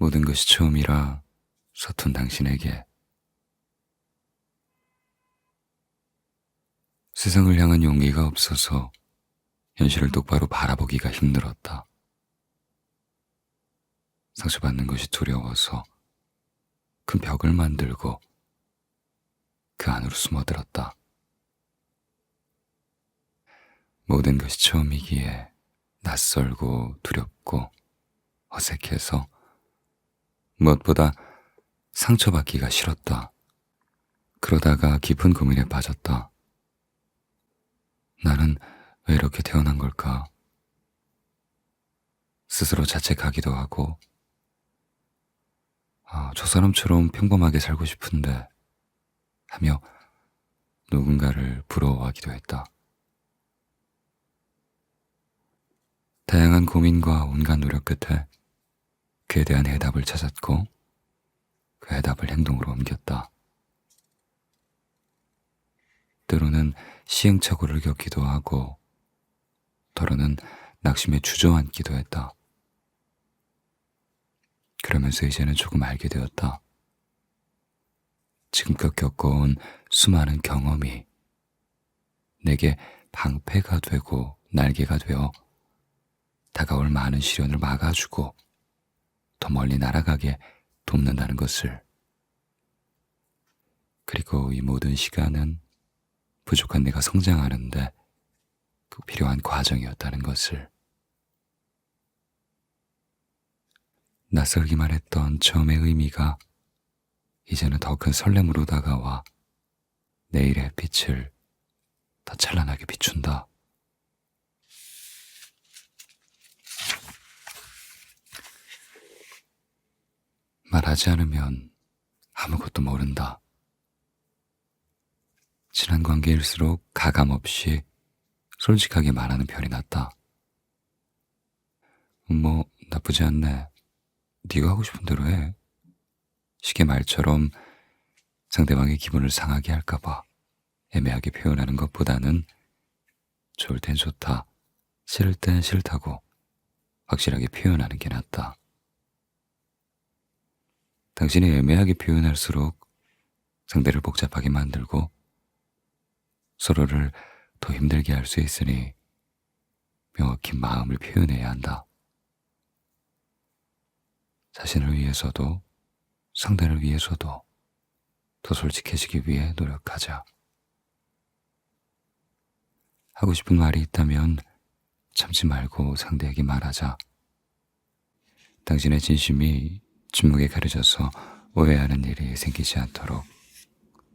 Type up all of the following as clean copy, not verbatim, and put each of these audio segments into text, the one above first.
모든 것이 처음이라 서툰 당신에게 세상을 향한 용기가 없어서 현실을 똑바로 바라보기가 힘들었다. 상처받는 것이 두려워서 큰 벽을 만들고 그 안으로 숨어들었다. 모든 것이 처음이기에 낯설고 두렵고 어색해서 무엇보다 상처받기가 싫었다. 그러다가 깊은 고민에 빠졌다. 나는 왜 이렇게 태어난 걸까? 스스로 자책하기도 하고, 저 사람처럼 평범하게 살고 싶은데 하며 누군가를 부러워하기도 했다. 다양한 고민과 온갖 노력 끝에 그에 대한 해답을 찾았고 그 해답을 행동으로 옮겼다. 때로는 시행착오를 겪기도 하고 때로는 낙심에 주저앉기도 했다. 그러면서 이제는 조금 알게 되었다. 지금껏 겪어온 수많은 경험이 내게 방패가 되고 날개가 되어 다가올 많은 시련을 막아주고 더 멀리 날아가게 돕는다는 것을, 그리고 이 모든 시간은 부족한 내가 성장하는데 꼭 필요한 과정이었다는 것을. 낯설기만 했던 처음의 의미가 이제는 더 큰 설렘으로 다가와 내일의 빛을 더 찬란하게 비춘다. 말하지 않으면 아무것도 모른다. 친한 관계일수록 가감없이 솔직하게 말하는 편이 낫다. 뭐 나쁘지 않네. 네가 하고 싶은 대로 해. 식의 말처럼 상대방의 기분을 상하게 할까봐 애매하게 표현하는 것보다는 좋을 땐 좋다, 싫을 땐 싫다고 확실하게 표현하는 게 낫다. 당신이 애매하게 표현할수록 상대를 복잡하게 만들고 서로를 더 힘들게 할 수 있으니 명확히 마음을 표현해야 한다. 자신을 위해서도 상대를 위해서도 더 솔직해지기 위해 노력하자. 하고 싶은 말이 있다면 참지 말고 상대에게 말하자. 당신의 진심이 침묵에 가려져서 오해하는 일이 생기지 않도록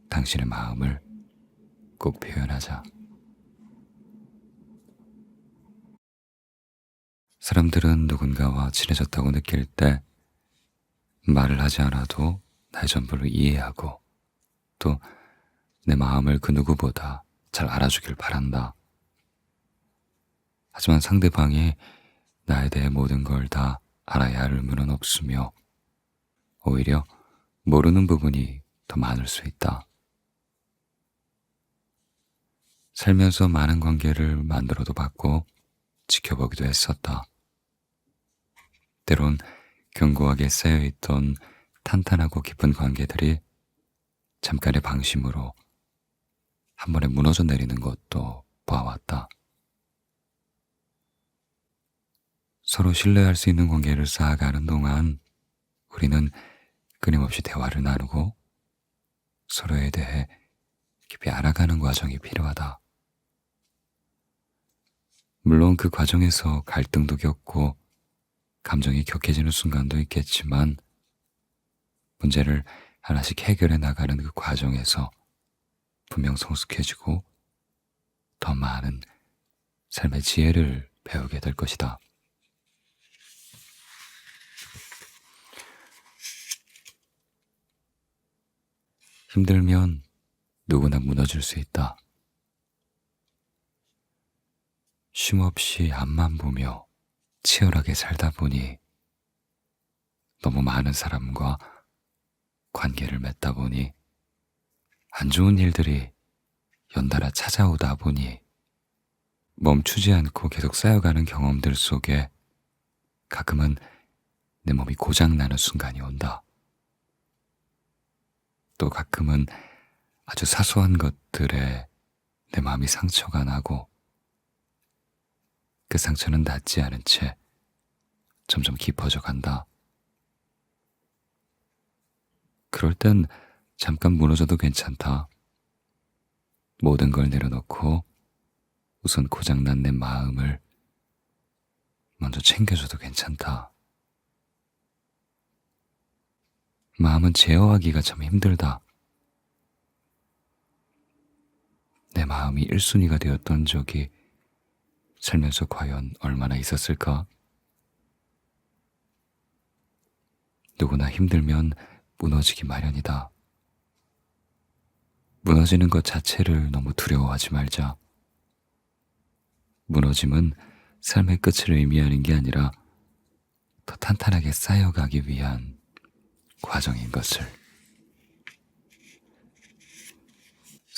당신의 마음을 꼭 표현하자. 사람들은 누군가와 친해졌다고 느낄 때 말을 하지 않아도 나의 전부를 이해하고 또 내 마음을 그 누구보다 잘 알아주길 바란다. 하지만 상대방이 나에 대해 모든 걸 다 알아야 할 의무는 없으며 오히려 모르는 부분이 더 많을 수 있다. 살면서 많은 관계를 만들어도 봤고 지켜보기도 했었다. 때론 견고하게 쌓여있던 탄탄하고 깊은 관계들이 잠깐의 방심으로 한 번에 무너져 내리는 것도 보아왔다. 서로 신뢰할 수 있는 관계를 쌓아가는 동안 우리는 끊임없이 대화를 나누고 서로에 대해 깊이 알아가는 과정이 필요하다. 물론 그 과정에서 갈등도 겪고 감정이 격해지는 순간도 있겠지만 문제를 하나씩 해결해 나가는 그 과정에서 분명 성숙해지고 더 많은 삶의 지혜를 배우게 될 것이다. 힘들면 누구나 무너질 수 있다. 쉼없이 앞만 보며 치열하게 살다 보니 너무 많은 사람과 관계를 맺다 보니 안 좋은 일들이 연달아 찾아오다 보니 멈추지 않고 계속 쌓여가는 경험들 속에 가끔은 내 몸이 고장나는 순간이 온다. 또 가끔은 아주 사소한 것들에 내 마음이 상처가 나고 그 상처는 낫지 않은 채 점점 깊어져 간다. 그럴 땐 잠깐 무너져도 괜찮다. 모든 걸 내려놓고 우선 고장난 내 마음을 먼저 챙겨줘도 괜찮다. 마음은 제어하기가 참 힘들다. 내 마음이 1순위가 되었던 적이 살면서 과연 얼마나 있었을까? 누구나 힘들면 무너지기 마련이다. 무너지는 것 자체를 너무 두려워하지 말자. 무너짐은 삶의 끝을 의미하는 게 아니라 더 탄탄하게 쌓여가기 위한 과정인 것을.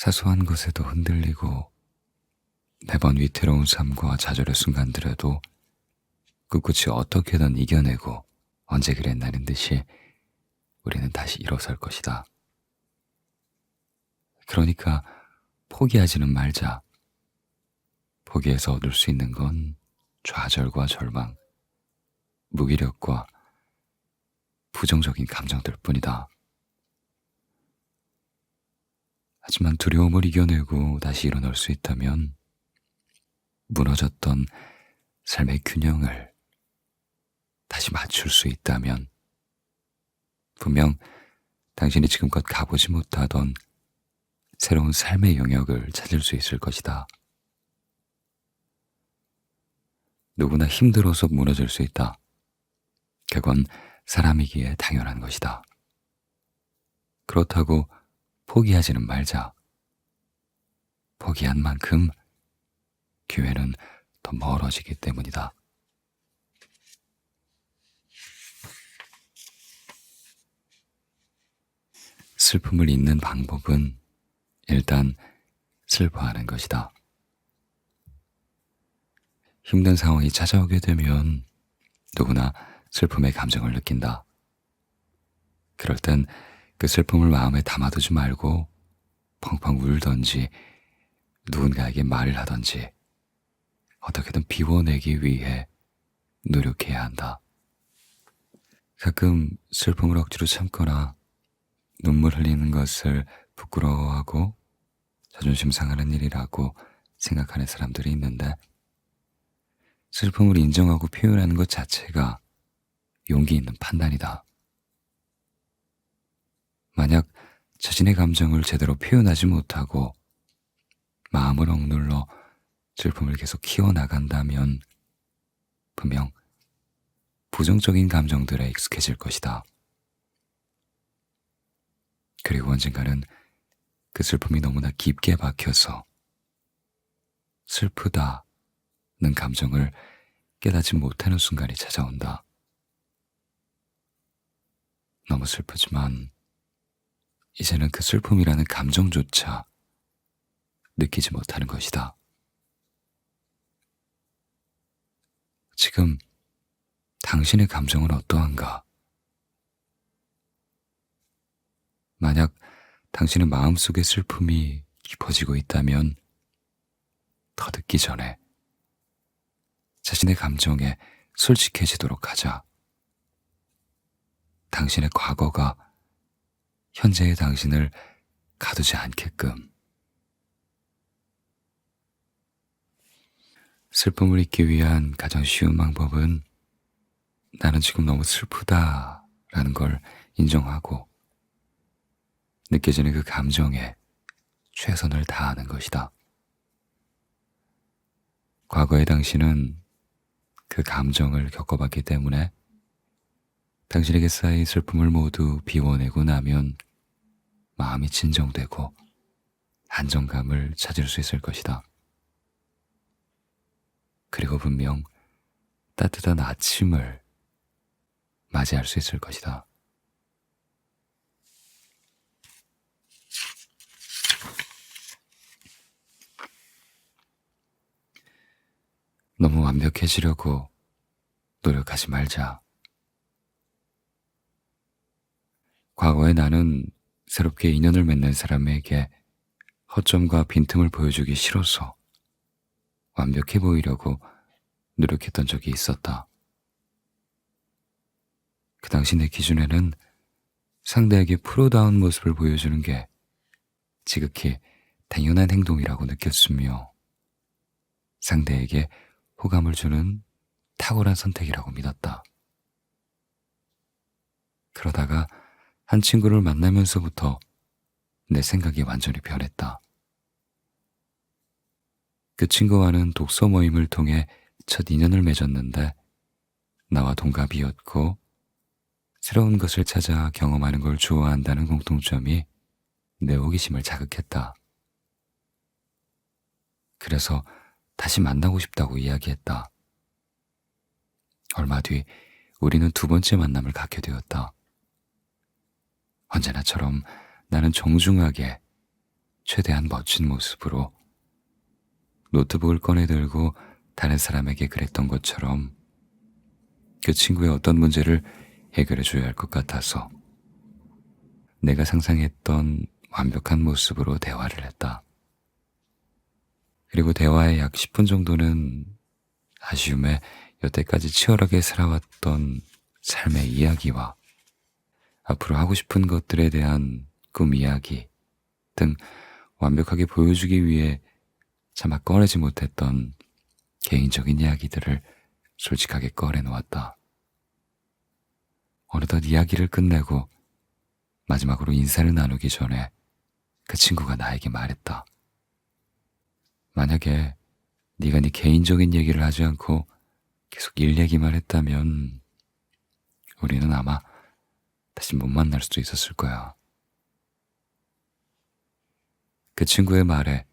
사소한 것에도 흔들리고 매번 위태로운 삶과 좌절의 순간들에도 꿋꿋이 어떻게든 이겨내고 언제 그랬나는 듯이 우리는 다시 일어설 것이다. 그러니까 포기하지는 말자. 포기해서 얻을 수 있는 건 좌절과 절망, 무기력과 부정적인 감정들 뿐이다. 하지만 두려움을 이겨내고 다시 일어날 수 있다면 무너졌던 삶의 균형을 다시 맞출 수 있다면 분명 당신이 지금껏 가보지 못하던 새로운 삶의 영역을 찾을 수 있을 것이다. 누구나 힘들어서 무너질 수 있다. 그건 사람이기에 당연한 것이다. 그렇다고 포기하지는 말자. 포기한 만큼 기회는 더 멀어지기 때문이다. 슬픔을 잊는 방법은 일단 슬퍼하는 것이다. 힘든 상황이 찾아오게 되면 누구나 슬픔의 감정을 느낀다. 그럴 땐 그 슬픔을 마음에 담아두지 말고 펑펑 울던지 누군가에게 말을 하던지 어떻게든 비워내기 위해 노력해야 한다. 가끔 슬픔을 억지로 참거나 눈물 흘리는 것을 부끄러워하고 자존심 상하는 일이라고 생각하는 사람들이 있는데 슬픔을 인정하고 표현하는 것 자체가 용기 있는 판단이다. 만약 자신의 감정을 제대로 표현하지 못하고 마음을 억눌러 슬픔을 계속 키워나간다면 분명 부정적인 감정들에 익숙해질 것이다. 그리고 언젠가는 그 슬픔이 너무나 깊게 박혀서 슬프다는 감정을 깨닫지 못하는 순간이 찾아온다. 너무 슬프지만 이제는 그 슬픔이라는 감정조차 느끼지 못하는 것이다. 지금 당신의 감정은 어떠한가? 만약 당신의 마음속의 슬픔이 깊어지고 있다면 더 늦기 전에 자신의 감정에 솔직해지도록 하자. 당신의 과거가 현재의 당신을 가두지 않게끔. 슬픔을 잊기 위한 가장 쉬운 방법은 나는 지금 너무 슬프다라는 걸 인정하고 느껴지는 그 감정에 최선을 다하는 것이다. 과거의 당신은 그 감정을 겪어봤기 때문에 당신에게 쌓인 슬픔을 모두 비워내고 나면 마음이 진정되고 안정감을 찾을 수 있을 것이다. 그리고 분명 따뜻한 아침을 맞이할 수 있을 것이다. 너무 완벽해지려고 노력하지 말자. 과거에 나는 새롭게 인연을 맺는 사람에게 허점과 빈틈을 보여주기 싫어서 완벽해 보이려고 노력했던 적이 있었다. 그 당시 내 기준에는 상대에게 프로다운 모습을 보여주는 게 지극히 당연한 행동이라고 느꼈으며 상대에게 호감을 주는 탁월한 선택이라고 믿었다. 그러다가 한 친구를 만나면서부터 내 생각이 완전히 변했다. 그 친구와는 독서 모임을 통해 첫 인연을 맺었는데 나와 동갑이었고 새로운 것을 찾아 경험하는 걸 좋아한다는 공통점이 내 호기심을 자극했다. 그래서 다시 만나고 싶다고 이야기했다. 얼마 뒤 우리는 두 번째 만남을 갖게 되었다. 언제나처럼 나는 정중하게 최대한 멋진 모습으로 노트북을 꺼내 들고 다른 사람에게 그랬던 것처럼 그 친구의 어떤 문제를 해결해 줘야 할 것 같아서 내가 상상했던 완벽한 모습으로 대화를 했다. 그리고 대화의 약 10분 정도는 아쉬움에 여태까지 치열하게 살아왔던 삶의 이야기와 앞으로 하고 싶은 것들에 대한 꿈 이야기 등 완벽하게 보여주기 위해 차마 꺼내지 못했던 개인적인 이야기들을 솔직하게 꺼내놓았다. 어느덧 이야기를 끝내고 마지막으로 인사를 나누기 전에 그 친구가 나에게 말했다. 만약에 네가 네 개인적인 얘기를 하지 않고 계속 일 얘기만 했다면 우리는 아마 다시 못 만날 수도 있었을 거야. 그 친구의 말에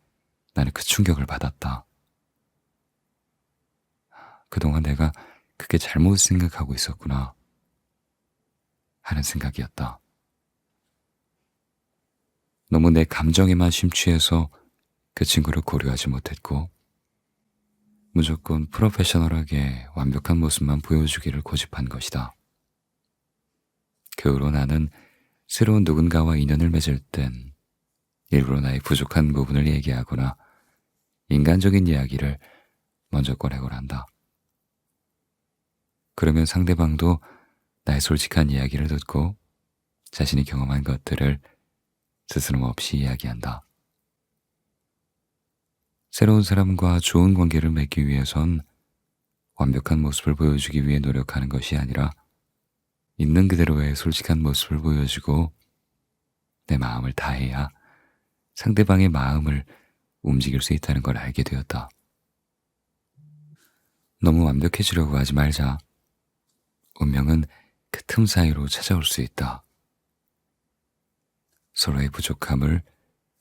나는 그 충격을 받았다. 그동안 내가 그게 잘못 생각하고 있었구나 하는 생각이었다. 너무 내 감정에만 심취해서 그 친구를 고려하지 못했고 무조건 프로페셔널하게 완벽한 모습만 보여주기를 고집한 것이다. 그 후로 나는 새로운 누군가와 인연을 맺을 땐 일부러 나의 부족한 부분을 얘기하거나 인간적인 이야기를 먼저 꺼내곤 한다. 그러면 상대방도 나의 솔직한 이야기를 듣고 자신이 경험한 것들을 스스럼 없이 이야기한다. 새로운 사람과 좋은 관계를 맺기 위해선 완벽한 모습을 보여주기 위해 노력하는 것이 아니라 있는 그대로의 솔직한 모습을 보여주고 내 마음을 다해야 상대방의 마음을 움직일 수 있다는 걸 알게 되었다. 너무 완벽해지려고 하지 말자. 운명은 그 틈 사이로 찾아올 수 있다. 서로의 부족함을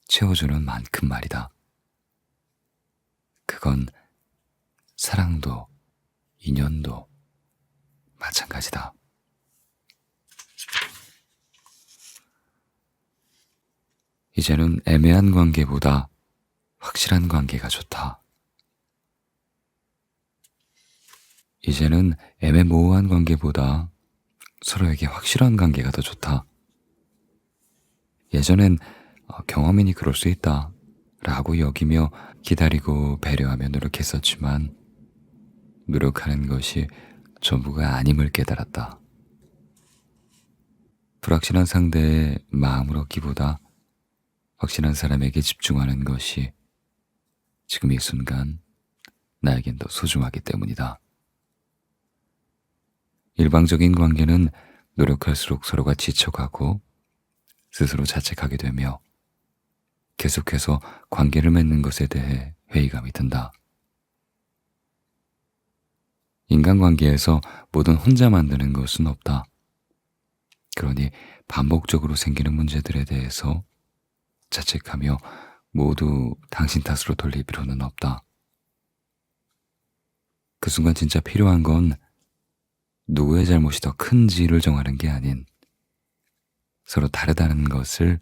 채워주는 만큼 말이다. 그건 사랑도 인연도 마찬가지다. 이제는 애매한 관계보다 확실한 관계가 좋다. 이제는 애매모호한 관계보다 서로에게 확실한 관계가 더 좋다. 예전엔 경험이니 그럴 수 있다 라고 여기며 기다리고 배려하며 노력했었지만 노력하는 것이 전부가 아님을 깨달았다. 불확실한 상대의 마음을 얻기보다 확실한 사람에게 집중하는 것이 지금 이 순간 나에겐 더 소중하기 때문이다. 일방적인 관계는 노력할수록 서로가 지쳐가고 스스로 자책하게 되며 계속해서 관계를 맺는 것에 대해 회의감이 든다. 인간관계에서 뭐든 혼자 만드는 것은 없다. 그러니 반복적으로 생기는 문제들에 대해서 자책하며 모두 당신 탓으로 돌릴 필요는 없다. 그 순간 진짜 필요한 건 누구의 잘못이 더 큰지를 정하는 게 아닌 서로 다르다는 것을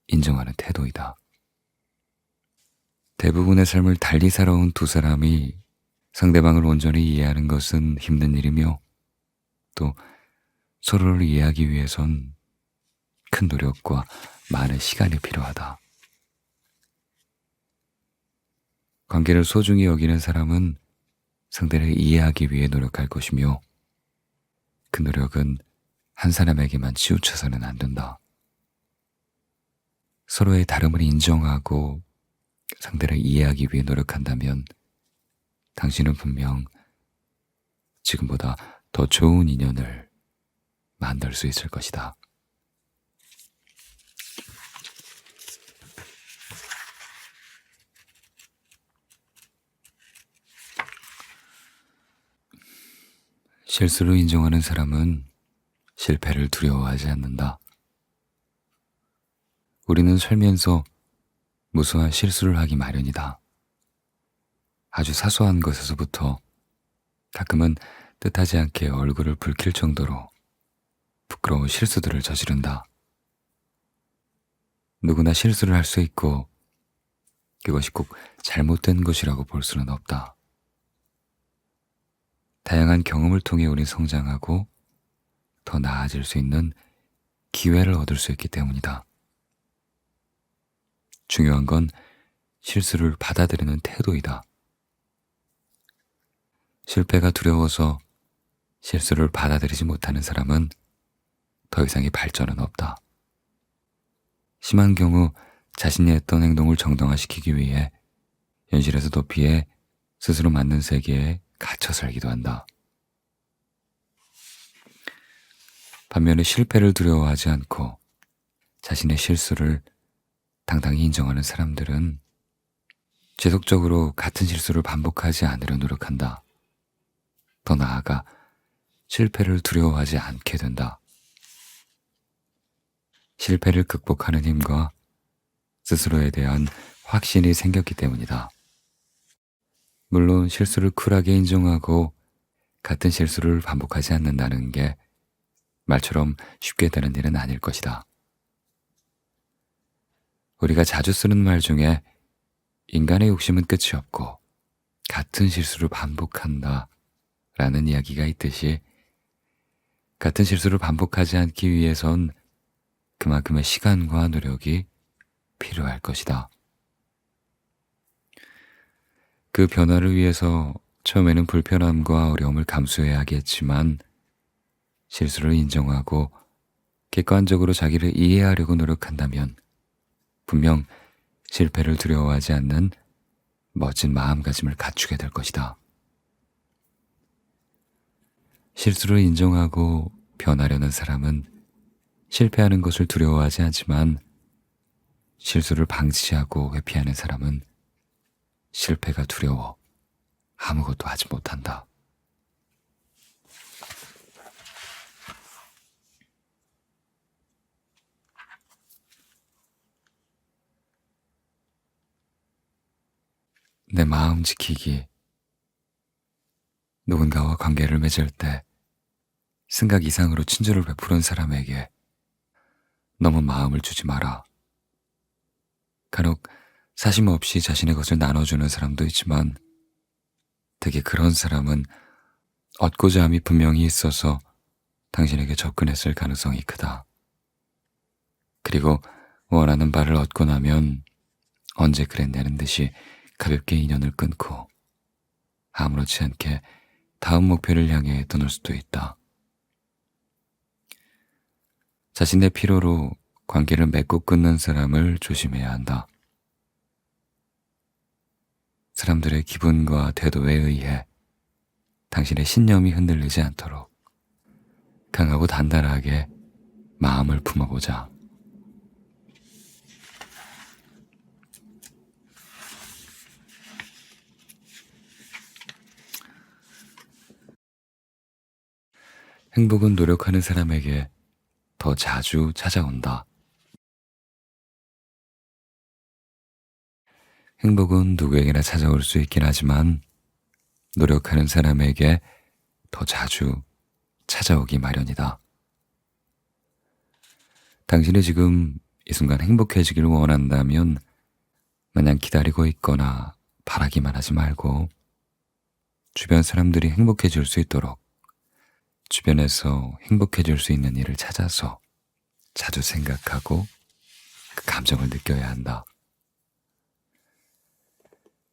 인정하는 태도이다. 대부분의 삶을 달리 살아온 두 사람이 상대방을 온전히 이해하는 것은 힘든 일이며 또 서로를 이해하기 위해선 큰 노력과 많은 시간이 필요하다. 관계를 소중히 여기는 사람은 상대를 이해하기 위해 노력할 것이며 그 노력은 한 사람에게만 치우쳐서는 안 된다. 서로의 다름을 인정하고 상대를 이해하기 위해 노력한다면 당신은 분명 지금보다 더 좋은 인연을 만들 수 있을 것이다. 실수를 인정하는 사람은 실패를 두려워하지 않는다. 우리는 살면서 무수한 실수를 하기 마련이다. 아주 사소한 것에서부터 가끔은 뜻하지 않게 얼굴을 붉힐 정도로 부끄러운 실수들을 저지른다. 누구나 실수를 할 수 있고 그것이 꼭 잘못된 것이라고 볼 수는 없다. 다양한 경험을 통해 우린 성장하고 더 나아질 수 있는 기회를 얻을 수 있기 때문이다. 중요한 건 실수를 받아들이는 태도이다. 실패가 두려워서 실수를 받아들이지 못하는 사람은 더 이상의 발전은 없다. 심한 경우 자신이 했던 행동을 정당화시키기 위해 현실에서 도피해 스스로 맞는 세계에 갇혀 살기도 한다. 반면에 실패를 두려워하지 않고 자신의 실수를 당당히 인정하는 사람들은 지속적으로 같은 실수를 반복하지 않으려 노력한다. 더 나아가 실패를 두려워하지 않게 된다. 실패를 극복하는 힘과 스스로에 대한 확신이 생겼기 때문이다. 물론 실수를 쿨하게 인정하고 같은 실수를 반복하지 않는다는 게 말처럼 쉽게 되는 일은 아닐 것이다. 우리가 자주 쓰는 말 중에 인간의 욕심은 끝이 없고 같은 실수를 반복한다 라는 이야기가 있듯이 같은 실수를 반복하지 않기 위해선 그만큼의 시간과 노력이 필요할 것이다. 그 변화를 위해서 처음에는 불편함과 어려움을 감수해야 하겠지만 실수를 인정하고 객관적으로 자기를 이해하려고 노력한다면 분명 실패를 두려워하지 않는 멋진 마음가짐을 갖추게 될 것이다. 실수를 인정하고 변하려는 사람은 실패하는 것을 두려워하지 않지만 실수를 방치하고 회피하는 사람은 실패가 두려워 아무것도 하지 못한다. 내 마음 지키기. 누군가와 관계를 맺을 때 생각 이상으로 친절을 베푸는 사람에게 너무 마음을 주지 마라. 간혹 사심 없이 자신의 것을 나눠주는 사람도 있지만 되게 그런 사람은 얻고자 함이 분명히 있어서 당신에게 접근했을 가능성이 크다. 그리고 원하는 바를 얻고 나면 언제 그랬냐는 듯이 가볍게 인연을 끊고 아무렇지 않게 다음 목표를 향해 떠날 수도 있다. 자신의 필요로 관계를 맺고 끊는 사람을 조심해야 한다. 사람들의 기분과 태도에 의해 당신의 신념이 흔들리지 않도록 강하고 단단하게 마음을 품어보자. 행복은 노력하는 사람에게 더 자주 찾아온다. 행복은 누구에게나 찾아올 수 있긴 하지만 노력하는 사람에게 더 자주 찾아오기 마련이다. 당신이 지금 이 순간 행복해지기를 원한다면 마냥 기다리고 있거나 바라기만 하지 말고 주변 사람들이 행복해질 수 있도록 주변에서 행복해질 수 있는 일을 찾아서 자주 생각하고 그 감정을 느껴야 한다.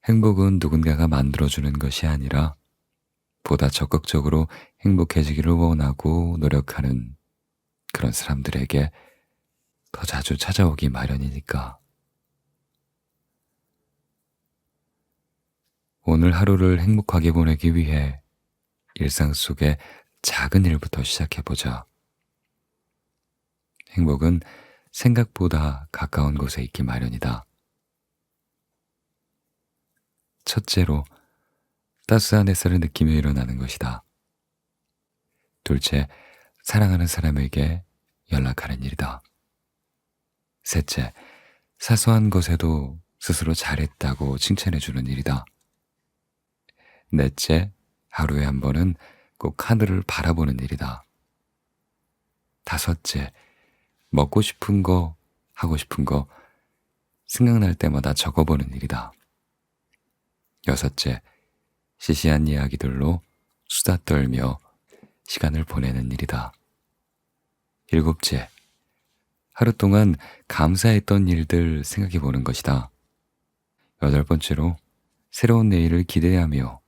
행복은 누군가가 만들어주는 것이 아니라 보다 적극적으로 행복해지기를 원하고 노력하는 그런 사람들에게 더 자주 찾아오기 마련이니까. 오늘 하루를 행복하게 보내기 위해 일상 속의 작은 일부터 시작해보자. 행복은 생각보다 가까운 곳에 있기 마련이다. 첫째로, 따스한 햇살을 느끼며 일어나는 것이다. 둘째, 사랑하는 사람에게 연락하는 일이다. 셋째, 사소한 것에도 스스로 잘했다고 칭찬해주는 일이다. 넷째, 하루에 한 번은 꼭 하늘을 바라보는 일이다. 다섯째, 먹고 싶은 거, 하고 싶은 거, 생각날 때마다 적어보는 일이다. 여섯째, 시시한 이야기들로 수다 떨며 시간을 보내는 일이다. 일곱째, 하루 동안 감사했던 일들 생각해 보는 것이다. 여덟 번째로, 새로운 내일을 기대하며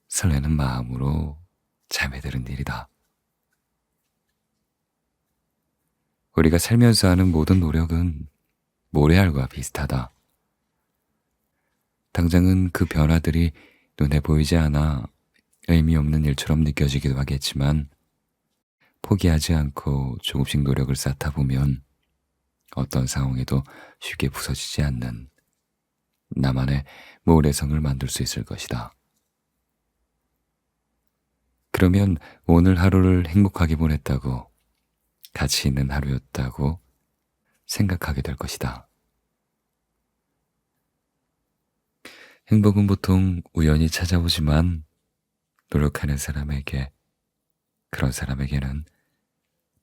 설레는 마음으로 잠에 드는 일이다. 우리가 살면서 하는 모든 노력은 모래알과 비슷하다. 당장은 그 변화들이 눈에 보이지 않아 의미 없는 일처럼 느껴지기도 하겠지만, 포기하지 않고 조금씩 노력을 쌓다 보면 어떤 상황에도 쉽게 부서지지 않는 나만의 모래성을 만들 수 있을 것이다. 그러면 오늘 하루를 행복하게 보냈다고, 가치 있는 하루였다고 생각하게 될 것이다. 행복은 보통 우연히 찾아오지만 노력하는 사람에게, 그런 사람에게는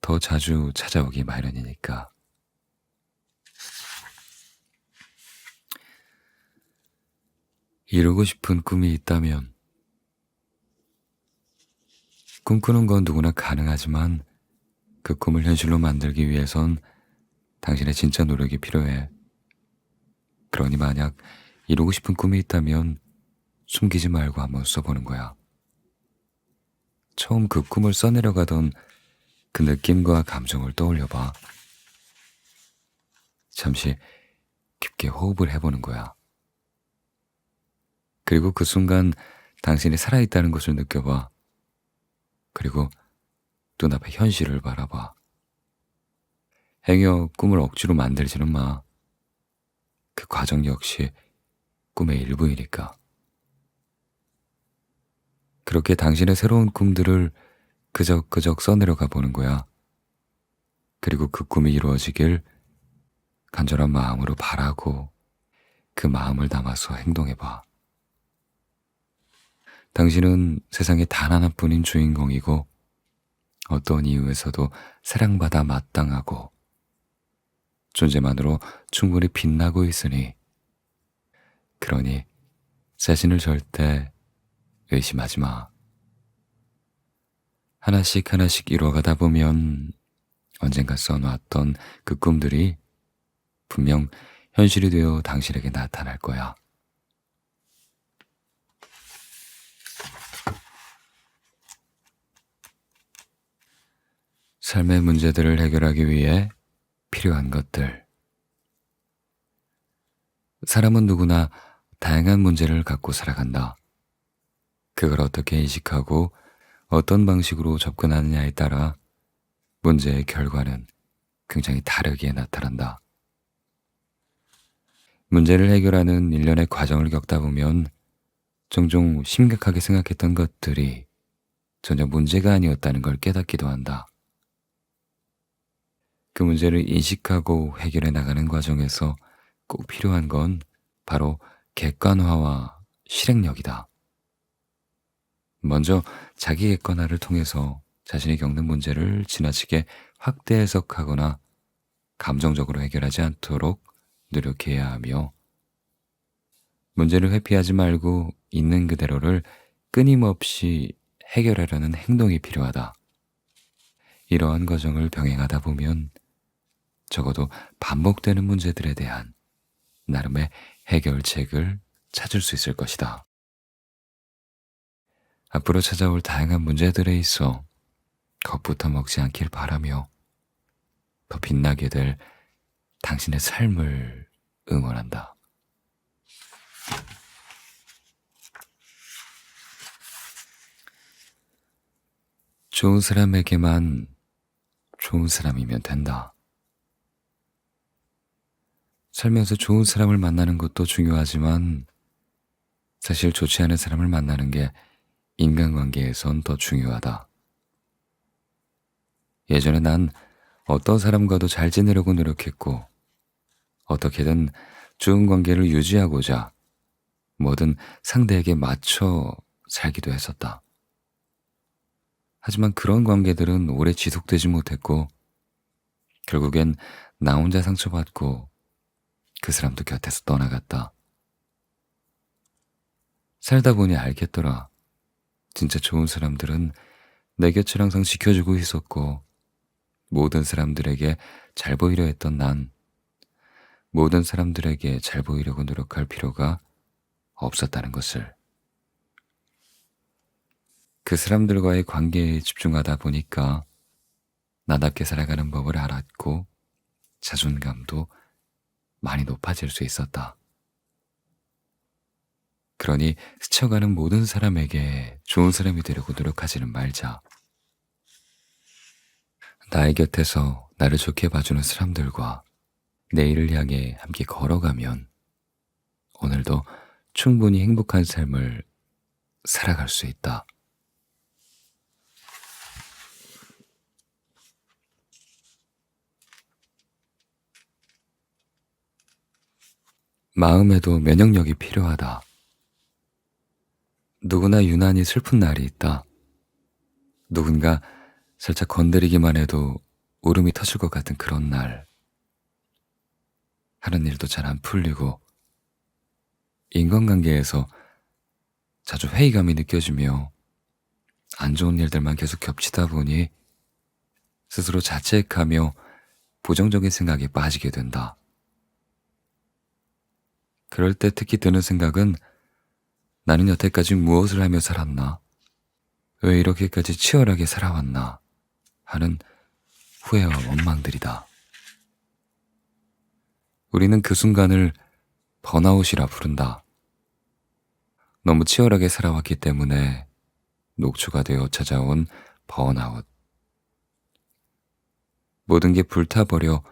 더 자주 찾아오기 마련이니까. 이루고 싶은 꿈이 있다면, 꿈꾸는 건 누구나 가능하지만 그 꿈을 현실로 만들기 위해선 당신의 진짜 노력이 필요해. 그러니 만약 이루고 싶은 꿈이 있다면 숨기지 말고 한번 써보는 거야. 처음 그 꿈을 써내려가던 그 느낌과 감정을 떠올려봐. 잠시 깊게 호흡을 해보는 거야. 그리고 그 순간 당신이 살아있다는 것을 느껴봐. 그리고 눈앞의 현실을 바라봐. 행여 꿈을 억지로 만들지는 마. 그 과정 역시 꿈의 일부이니까. 그렇게 당신의 새로운 꿈들을 그적그적 써내려가 보는 거야. 그리고 그 꿈이 이루어지길 간절한 마음으로 바라고 그 마음을 담아서 행동해봐. 당신은 세상에 단 하나뿐인 주인공이고 어떤 이유에서도 사랑받아 마땅하고 존재만으로 충분히 빛나고 있으니, 그러니 자신을 절대 의심하지 마. 하나씩 하나씩 이루어가다 보면 언젠가 써놨던 그 꿈들이 분명 현실이 되어 당신에게 나타날 거야. 삶의 문제들을 해결하기 위해 필요한 것들. 사람은 누구나 다양한 문제를 갖고 살아간다. 그걸 어떻게 인식하고 어떤 방식으로 접근하느냐에 따라 문제의 결과는 굉장히 다르게 나타난다. 문제를 해결하는 일련의 과정을 겪다 보면 종종 심각하게 생각했던 것들이 전혀 문제가 아니었다는 걸 깨닫기도 한다. 그 문제를 인식하고 해결해 나가는 과정에서 꼭 필요한 건 바로 객관화와 실행력이다. 먼저 자기 객관화를 통해서 자신이 겪는 문제를 지나치게 확대 해석하거나 감정적으로 해결하지 않도록 노력해야 하며, 문제를 회피하지 말고 있는 그대로를 끊임없이 해결하려는 행동이 필요하다. 이러한 과정을 병행하다 보면 적어도 반복되는 문제들에 대한 나름의 해결책을 찾을 수 있을 것이다. 앞으로 찾아올 다양한 문제들에 있어 겁부터 먹지 않길 바라며 더 빛나게 될 당신의 삶을 응원한다. 좋은 사람에게만 좋은 사람이면 된다. 살면서 좋은 사람을 만나는 것도 중요하지만 사실 좋지 않은 사람을 만나는 게 인간관계에선 더 중요하다. 예전에 난 어떤 사람과도 잘 지내려고 노력했고 어떻게든 좋은 관계를 유지하고자 뭐든 상대에게 맞춰 살기도 했었다. 하지만 그런 관계들은 오래 지속되지 못했고 결국엔 나 혼자 상처받고 그 사람도 곁에서 떠나갔다. 살다 보니 알겠더라. 진짜 좋은 사람들은 내 곁을 항상 지켜주고 있었고 모든 사람들에게 잘 보이려 했던 난 모든 사람들에게 잘 보이려고 노력할 필요가 없었다는 것을. 그 사람들과의 관계에 집중하다 보니까 나답게 살아가는 법을 알았고 자존감도 많이 높아질 수 있었다. 그러니 스쳐가는 모든 사람에게 좋은 사람이 되려고 노력하지는 말자. 나의 곁에서 나를 좋게 봐주는 사람들과 내일을 향해 함께 걸어가면 오늘도 충분히 행복한 삶을 살아갈 수 있다. 마음에도 면역력이 필요하다. 누구나 유난히 슬픈 날이 있다. 누군가 살짝 건드리기만 해도 울음이 터질 것 같은 그런 날. 하는 일도 잘 안 풀리고 인간관계에서 자주 회의감이 느껴지며 안 좋은 일들만 계속 겹치다 보니 스스로 자책하며 부정적인 생각에 빠지게 된다. 그럴 때 특히 드는 생각은 나는 여태까지 무엇을 하며 살았나? 왜 이렇게까지 치열하게 살아왔나? 하는 후회와 원망들이다. 우리는 그 순간을 번아웃이라 부른다. 너무 치열하게 살아왔기 때문에 녹초가 되어 찾아온 번아웃. 모든 게 불타버려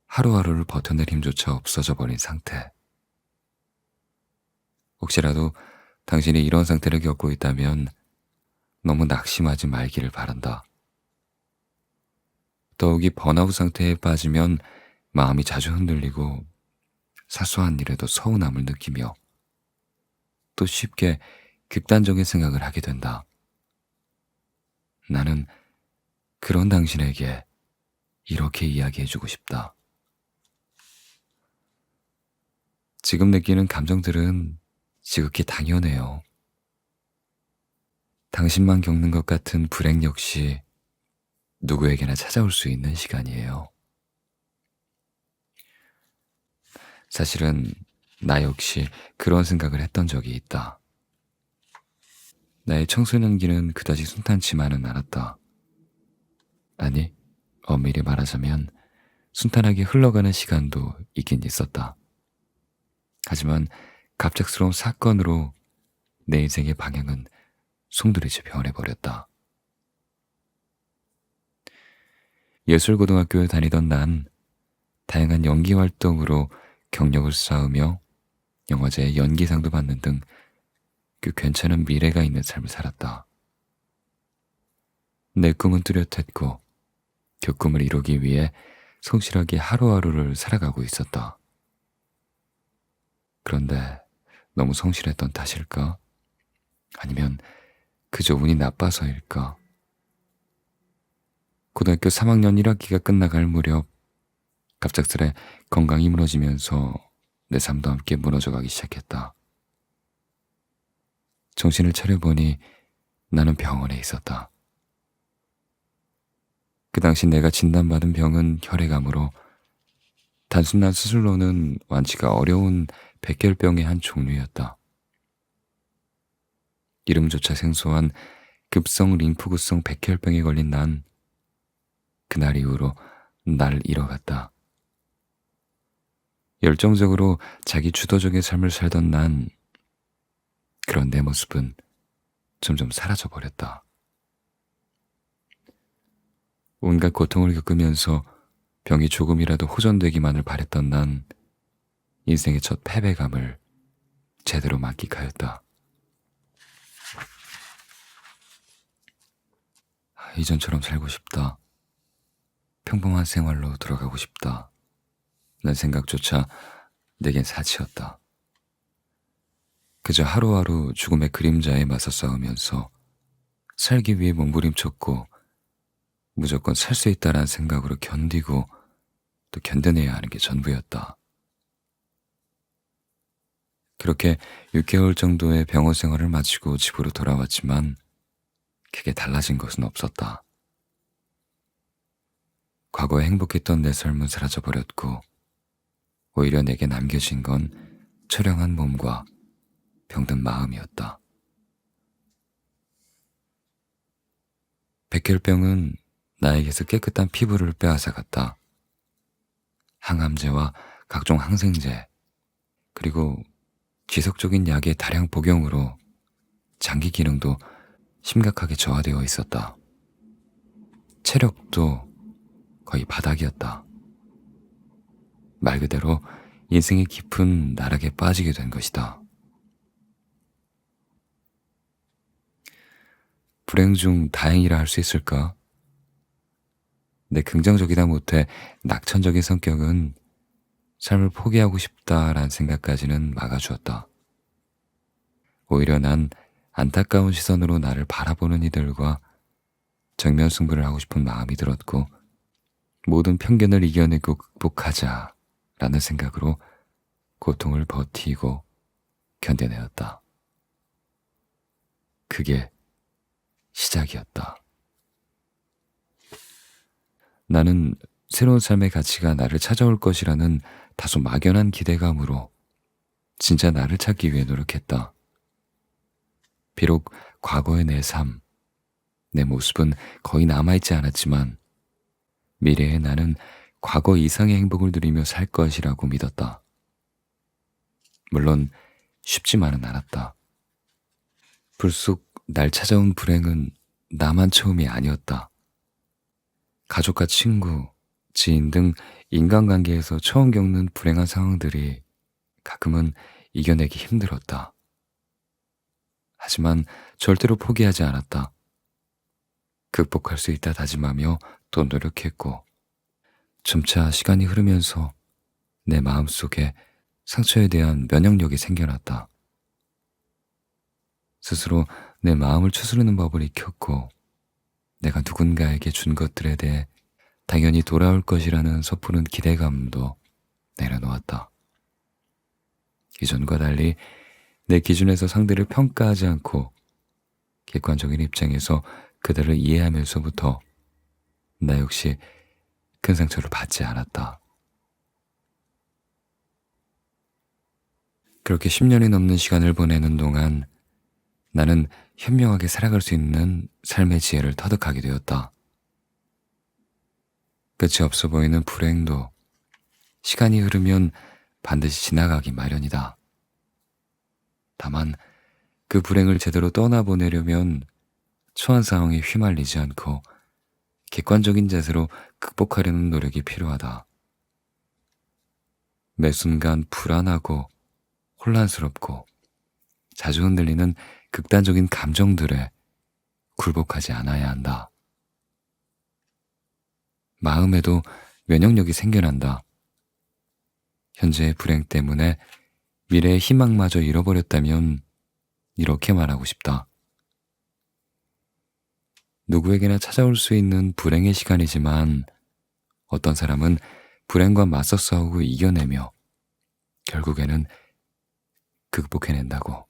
하루하루를 버텨낼 힘조차 없어져 버린 상태. 혹시라도 당신이 이런 상태를 겪고 있다면 너무 낙심하지 말기를 바란다. 더욱이 번아웃 상태에 빠지면 마음이 자주 흔들리고 사소한 일에도 서운함을 느끼며 또 쉽게 극단적인 생각을 하게 된다. 나는 그런 당신에게 이렇게 이야기해주고 싶다. 지금 느끼는 감정들은 지극히 당연해요. 당신만 겪는 것 같은 불행 역시 누구에게나 찾아올 수 있는 시간이에요. 사실은 나 역시 그런 생각을 했던 적이 있다. 나의 청소년기는 그다지 순탄치만은 않았다. 아니, 엄밀히 말하자면 순탄하게 흘러가는 시간도 있긴 있었다. 하지만 갑작스러운 사건으로 내 인생의 방향은 송두리째 변해버렸다. 예술고등학교에 다니던 난 다양한 연기 활동으로 경력을 쌓으며 영화제의 연기상도 받는 등 꽤 괜찮은 미래가 있는 삶을 살았다. 내 꿈은 뚜렷했고 그 꿈을 이루기 위해 성실하게 하루하루를 살아가고 있었다. 그런데 너무 성실했던 탓일까? 아니면 그저 운이 나빠서일까? 고등학교 3학년 1학기가 끝나갈 무렵 갑작스레 건강이 무너지면서 내 삶도 함께 무너져가기 시작했다. 정신을 차려보니 나는 병원에 있었다. 그 당시 내가 진단받은 병은 혈액암으로 단순한 수술로는 완치가 어려운 백혈병의 한 종류였다. 이름조차 생소한 급성 림프구성 백혈병에 걸린 난 그날 이후로 나를 잃어갔다. 열정적으로 자기 주도적인 삶을 살던 난 그런 내 모습은 점점 사라져버렸다. 온갖 고통을 겪으면서 병이 조금이라도 호전되기만을 바랬던 난 인생의 첫 패배감을 제대로 만끽하였다. 이전처럼 살고 싶다. 평범한 생활로 돌아가고 싶다. 난 생각조차 내겐 사치였다. 그저 하루하루 죽음의 그림자에 맞서 싸우면서 살기 위해 몸부림쳤고 무조건 살 수 있다란 생각으로 견디고 또 견뎌내야 하는 게 전부였다. 그렇게 6개월 정도의 병원 생활을 마치고 집으로 돌아왔지만 크게 달라진 것은 없었다. 과거에 행복했던 내 삶은 사라져버렸고 오히려 내게 남겨진 건 처량한 몸과 병든 마음이었다. 백혈병은 나에게서 깨끗한 피부를 빼앗아갔다. 항암제와 각종 항생제, 그리고 지속적인 약의 다량 복용으로 장기 기능도 심각하게 저하되어 있었다. 체력도 거의 바닥이었다. 말 그대로 인생의 깊은 나락에 빠지게 된 것이다. 불행 중 다행이라 할 수 있을까? 내 긍정적이다 못해 낙천적인 성격은 삶을 포기하고 싶다란 생각까지는 막아주었다. 오히려 난 안타까운 시선으로 나를 바라보는 이들과 정면 승부를 하고 싶은 마음이 들었고 모든 편견을 이겨내고 극복하자라는 생각으로 고통을 버티고 견뎌내었다. 그게 시작이었다. 나는 새로운 삶의 가치가 나를 찾아올 것이라는 다소 막연한 기대감으로 진짜 나를 찾기 위해 노력했다. 비록 과거의 내 삶, 내 모습은 거의 남아있지 않았지만 미래의 나는 과거 이상의 행복을 누리며 살 것이라고 믿었다. 물론 쉽지만은 않았다. 불쑥 날 찾아온 불행은 나만 처음이 아니었다. 가족과 친구, 지인 등 인간관계에서 처음 겪는 불행한 상황들이 가끔은 이겨내기 힘들었다. 하지만 절대로 포기하지 않았다. 극복할 수 있다 다짐하며 또 노력했고 점차 시간이 흐르면서 내 마음속에 상처에 대한 면역력이 생겨났다. 스스로 내 마음을 추스르는 법을 익혔고 내가 누군가에게 준 것들에 대해 당연히 돌아올 것이라는 섣부른 기대감도 내려놓았다. 이전과 달리 내 기준에서 상대를 평가하지 않고 객관적인 입장에서 그들을 이해하면서부터 나 역시 큰 상처를 받지 않았다. 그렇게 10년이 넘는 시간을 보내는 동안 나는 현명하게 살아갈 수 있는 삶의 지혜를 터득하게 되었다. 끝이 없어 보이는 불행도 시간이 흐르면 반드시 지나가기 마련이다. 다만 그 불행을 제대로 떠나보내려면 처한 상황에 휘말리지 않고 객관적인 자세로 극복하려는 노력이 필요하다. 매 순간 불안하고 혼란스럽고 자주 흔들리는 극단적인 감정들에 굴복하지 않아야 한다. 마음에도 면역력이 생겨난다. 현재의 불행 때문에 미래의 희망마저 잃어버렸다면 이렇게 말하고 싶다. 누구에게나 찾아올 수 있는 불행의 시간이지만 어떤 사람은 불행과 맞서 싸우고 이겨내며 결국에는 극복해낸다고.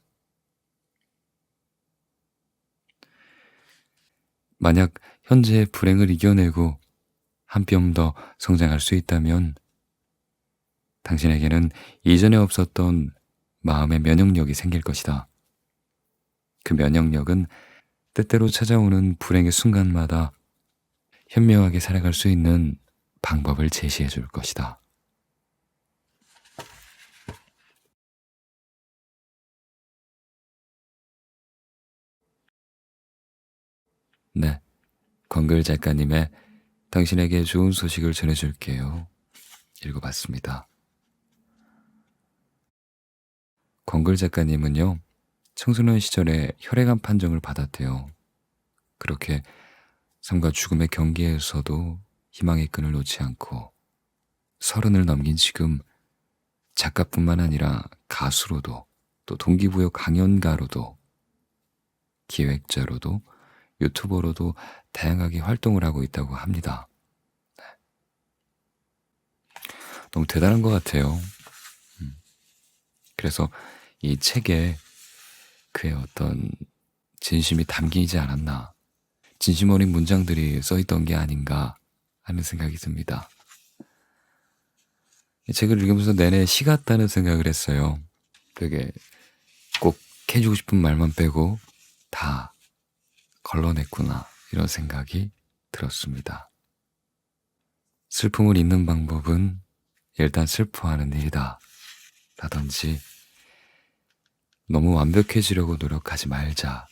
만약 현재의 불행을 이겨내고 한 뼘 더 성장할 수 있다면 당신에게는 이전에 없었던 마음의 면역력이 생길 것이다. 그 면역력은 때때로 찾아오는 불행의 순간마다 현명하게 살아갈 수 있는 방법을 제시해 줄 것이다. 네, 권글 작가님의 당신에게 좋은 소식을 전해줄게요. 읽어봤습니다. 권글 작가님은요, 청소년 시절에 혈액암 판정을 받았대요. 그렇게 삶과 죽음의 경계에서도 희망의 끈을 놓지 않고 30을 넘긴 지금 작가뿐만 아니라 가수로도 또 동기부여 강연가로도 기획자로도 유튜버로도 다양하게 활동을 하고 있다고 합니다. 너무 대단한 것 같아요. 그래서 이 책에 그의 어떤 진심이 담기지 않았나, 진심 어린 문장들이 써있던 게 아닌가 하는 생각이 듭니다. 이 책을 읽으면서 내내 시 같다는 생각을 했어요. 되게 꼭 해주고 싶은 말만 빼고 다 걸러냈구나, 이런 생각이 들었습니다. 슬픔을 잊는 방법은 일단 슬퍼하는 일이다 라든지, 너무 완벽해지려고 노력하지 말자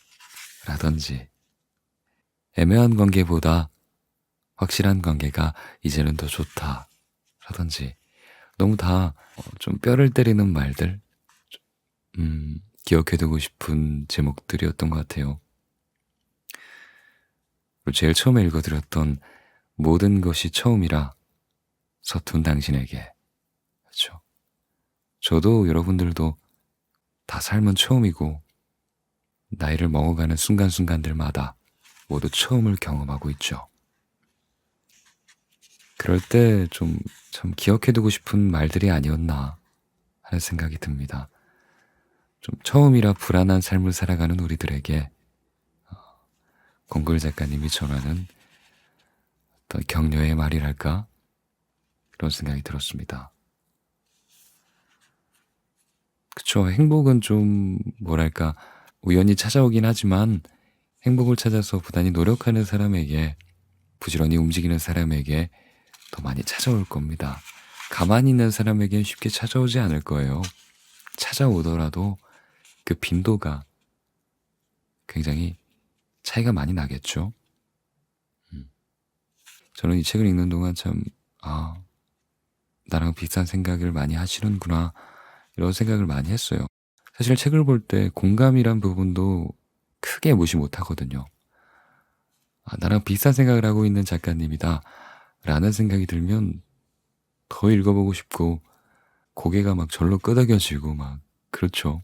라든지, 애매한 관계보다 확실한 관계가 이제는 더 좋다 라든지, 너무 다 좀 뼈를 때리는 말들, 기억해두고 싶은 제목들이었던 것 같아요. 그리고 제일 처음에 읽어드렸던 모든 것이 처음이라 서툰 당신에게, 그렇죠? 저도 여러분들도 다 삶은 처음이고 나이를 먹어가는 순간순간들마다 모두 처음을 경험하고 있죠. 그럴 때 좀 참 기억해두고 싶은 말들이 아니었나 하는 생각이 듭니다. 좀 처음이라 불안한 삶을 살아가는 우리들에게 권글 작가님이 전하는 어떤 격려의 말이랄까, 그런 생각이 들었습니다. 그쵸, 행복은 좀 뭐랄까 우연히 찾아오긴 하지만 행복을 찾아서 부단히 노력하는 사람에게, 부지런히 움직이는 사람에게 더 많이 찾아올 겁니다. 가만히 있는 사람에겐 쉽게 찾아오지 않을 거예요. 찾아오더라도 그 빈도가 굉장히 차이가 많이 나겠죠. 저는 이 책을 읽는 동안 참, 나랑 비슷한 생각을 많이 하시는구나, 이런 생각을 많이 했어요. 사실 책을 볼 때 공감이란 부분도 크게 무시 못하거든요. 나랑 비슷한 생각을 하고 있는 작가님이다 라는 생각이 들면 더 읽어보고 싶고 고개가 막 절로 끄덕여지고 막, 그렇죠.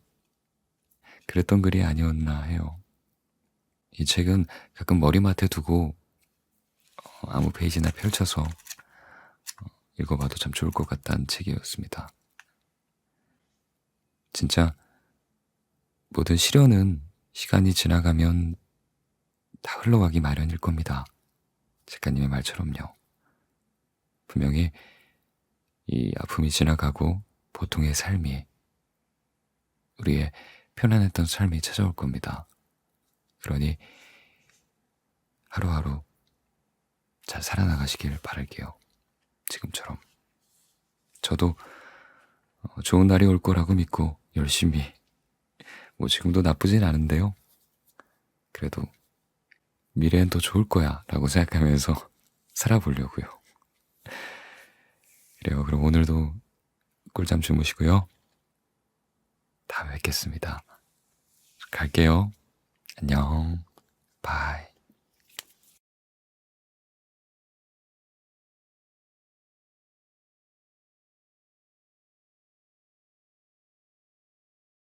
그랬던 글이 아니었나 해요. 이 책은 가끔 머리맡에 두고 아무 페이지나 펼쳐서 읽어봐도 참 좋을 것 같다는 책이었습니다. 진짜 모든 시련은 시간이 지나가면 다 흘러가기 마련일 겁니다. 작가님의 말처럼요. 분명히 이 아픔이 지나가고 보통의 삶이, 우리의 편안했던 삶이 찾아올 겁니다. 그러니 하루하루 잘 살아나가시길 바랄게요. 지금처럼. 저도 좋은 날이 올 거라고 믿고 열심히, 뭐 지금도 나쁘진 않은데요, 그래도 미래엔 더 좋을 거야 라고 생각하면서 살아보려고요. 그래요. 그럼 오늘도 꿀잠 주무시고요. 다음에 뵙겠습니다. 갈게요. 안녕. 바이.